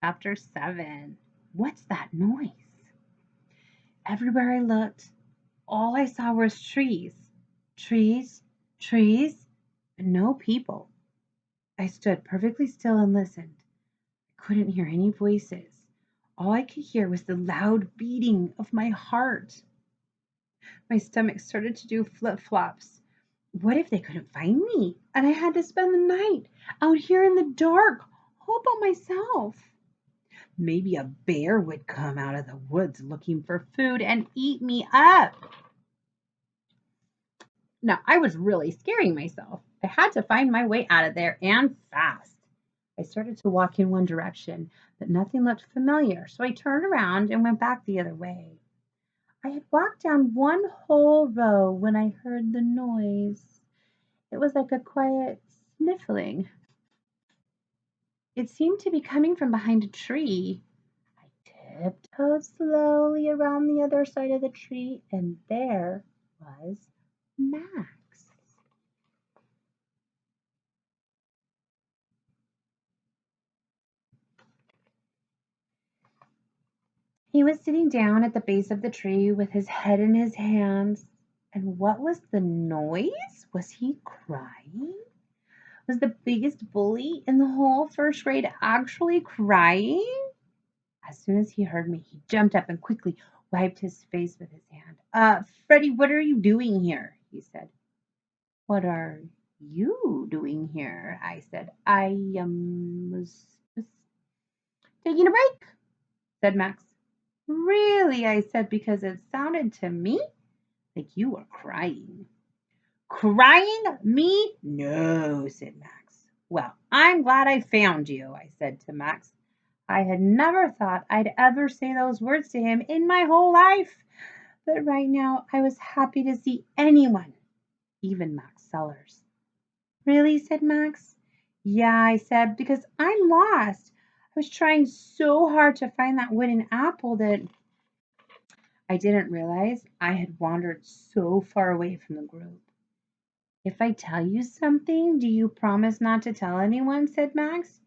Chapter 7. What's that noise? Everywhere I looked, all I saw was trees. Trees, trees, and no people. I stood perfectly still and listened. I couldn't hear any voices. All I could hear was the loud beating of my heart. My stomach started to do flip flops. What if they couldn't find me and I had to spend the night out here in the dark all by myself? Maybe a bear would come out of the woods looking for food and eat me up. Now, I was really scaring myself. I had to find my way out of there and fast. I started to walk in one direction, but nothing looked familiar, so I turned around and went back the other way. I had walked down one whole row when I heard the noise. It was like a quiet sniffling. It seemed to be coming from behind a tree. I tiptoed slowly around the other side of the tree, and there was Max. He was sitting down at the base of the tree with his head in his hands. And what was the noise? Was he crying? Was the biggest bully in the whole first grade actually crying? As soon as he heard me, he jumped up and quickly wiped his face with his hand. Freddie, what are you doing here? He said. What are you doing here? I said. I was just taking a break, said Max. Really? I said, because it sounded to me like you were crying. Crying? Me? No, said Max. Well, I'm glad I found you, I said to Max. I had never thought I'd ever say those words to him in my whole life. But right now I was happy to see anyone, even Max Sellers. Really? Said Max. Yeah, I said, because I'm lost. I was trying so hard to find that wooden apple that I didn't realize I had wandered so far away from the group. If I tell you something, do you promise not to tell anyone? Said Max.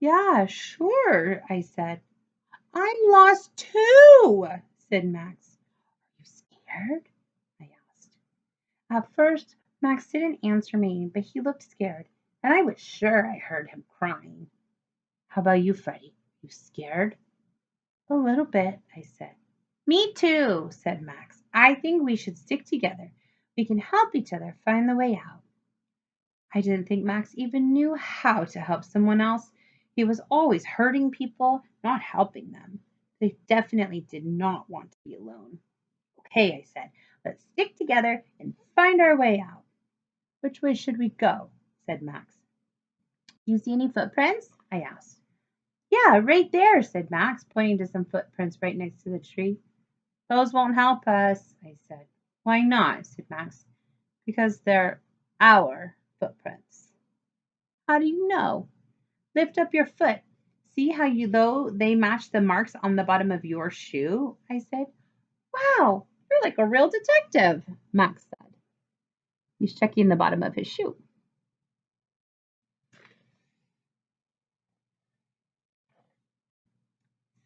Yeah, sure, I said. I'm lost too, said Max. Are you scared? I asked. At first, Max didn't answer me, but he looked scared, and I was sure I heard him crying. How about you, Freddie? You scared? A little bit, I said. Me too, said Max. I think we should stick together. We can help each other find the way out. I didn't think Max even knew how to help someone else. He was always hurting people, not helping them. They definitely did not want to be alone. Okay, I said, let's stick together and find our way out. Which way should we go? Said Max. Do you see any footprints? I asked. Yeah, right there, said Max, pointing to some footprints right next to the tree. Those won't help us, I said. Why not? Said Max. Because they're our footprints. How do you know? Lift up your foot. See how you though they match the marks on the bottom of your shoe? I said. Wow, you're like a real detective, Max said. He's checking the bottom of his shoe.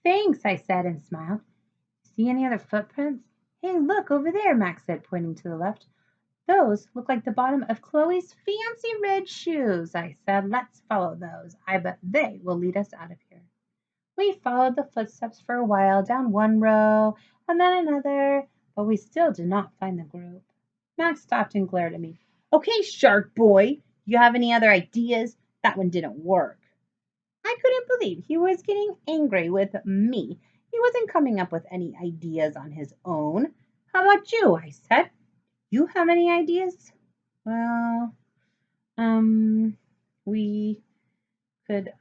Thanks, I said and smiled. See any other footprints? Hey, look over there, Max said, pointing to the left. Those look like the bottom of Chloe's fancy red shoes. I said, let's follow those. I bet they will lead us out of here. We followed the footsteps for a while down one row and then another, but we still did not find the group. Max stopped and glared at me. Okay, shark boy, you have any other ideas? That one didn't work. I couldn't believe he was getting angry with me. He wasn't coming up with any ideas on his own. How about you? I said. You have any ideas? Well, we could,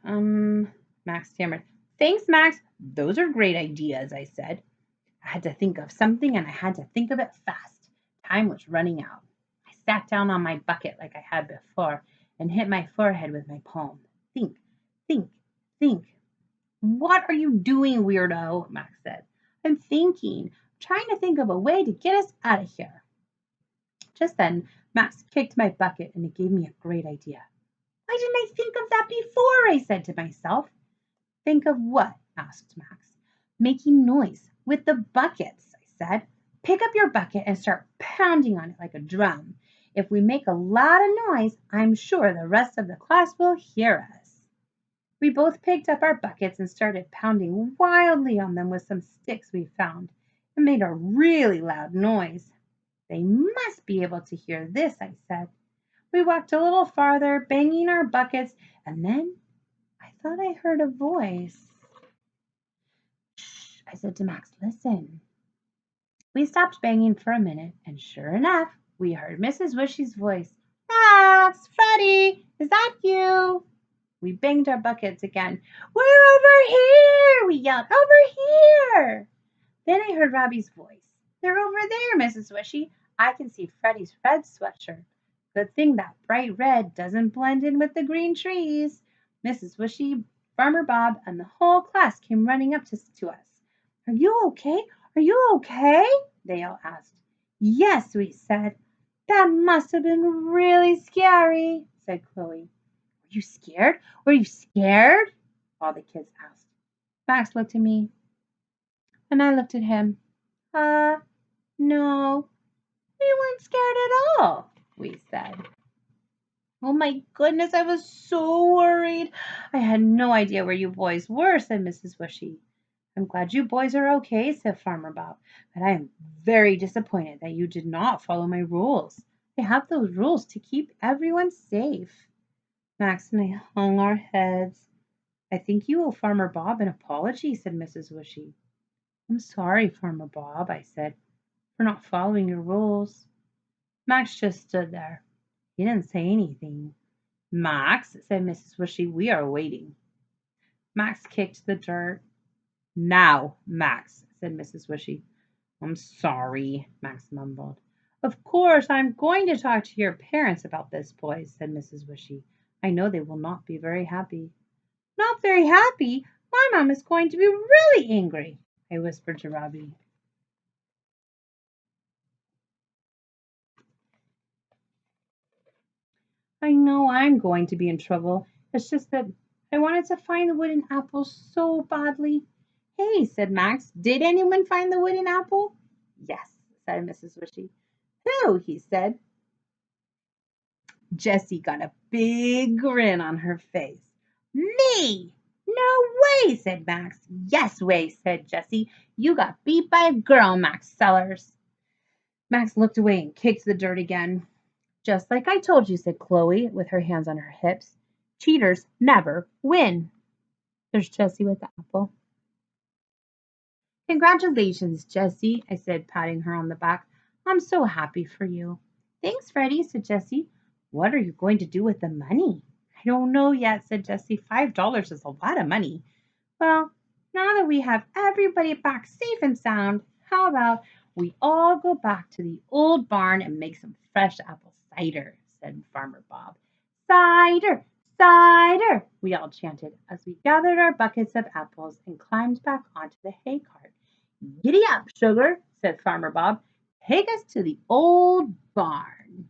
Max stammered. Thanks, Max. Those are great ideas, I said. I had to think of something and I had to think of it fast. Time was running out. I sat down on my bucket like I had before and hit my forehead with my palm. Think, think, think. What are you doing, weirdo? Max said. I'm thinking, trying to think of a way to get us out of here. Just then, Max kicked my bucket and it gave me a great idea. Why didn't I think of that before? I said to myself. Think of what? Asked Max. Making noise with the buckets, I said. Pick up your bucket and start pounding on it like a drum. If we make a lot of noise, I'm sure the rest of the class will hear us. We both picked up our buckets and started pounding wildly on them with some sticks we found. It made a really loud noise. They must be able to hear this, I said. We walked a little farther, banging our buckets, and then I thought I heard a voice. Shh, I said to Max, listen. We stopped banging for a minute, and sure enough, we heard Mrs. Wishy's voice. Max, Freddie, is that you? We banged our buckets again. We're over here, we yelled, over here. Then I heard Robbie's voice. They're over there, Mrs. Wishy. I can see Freddie's red sweatshirt. Good thing that bright red doesn't blend in with the green trees. Mrs. Wishy, Farmer Bob, and the whole class came running up to us. Are you okay? Are you okay? They all asked. Yes, we said. That must have been really scary, said Chloe. Were you scared? Were you scared? All the kids asked. Max looked at me, and I looked at him. No, we weren't scared at all, we said. Oh my goodness, I was so worried. I had no idea where you boys were, said Mrs. Wishy. I'm glad you boys are okay, said Farmer Bob, but I am very disappointed that you did not follow my rules. I have those rules to keep everyone safe. Max and I hung our heads. I think you owe Farmer Bob an apology, said Mrs. Wishy. I'm sorry, Farmer Bob, I said, for not following your rules. Max just stood there. He didn't say anything. Max, said Mrs. Wishy, we are waiting. Max kicked the dirt. Now, Max, said Mrs. Wishy. I'm sorry, Max mumbled. Of course, I'm going to talk to your parents about this, boys, said Mrs. Wishy. I know they will not be very happy. Not very happy? My mom is going to be really angry, I whispered to Robbie. I know I'm going to be in trouble. It's just that I wanted to find the wooden apple so badly. Hey, said Max, did anyone find the wooden apple? Yes, said Mrs. Wishy. Who? He said. Jessie got a big grin on her face. Me! No way, said Max. Yes way, said Jessie. You got beat by a girl, Max Sellers. Max looked away and kicked the dirt again. Just like I told you, said Chloe, with her hands on her hips. Cheaters never win. There's Jessie with the apple. Congratulations, Jessie, I said, patting her on the back. I'm so happy for you. Thanks, Freddie, said Jessie. What are you going to do with the money? I don't know yet, said Jessie. $5 is a lot of money. Well, now that we have everybody back safe and sound, how about we all go back to the old barn and make some fresh apple cider, said Farmer Bob. Cider! Cider! We all chanted as we gathered our buckets of apples and climbed back onto the hay cart. Giddy up, sugar, said Farmer Bob. Take us to the old barn.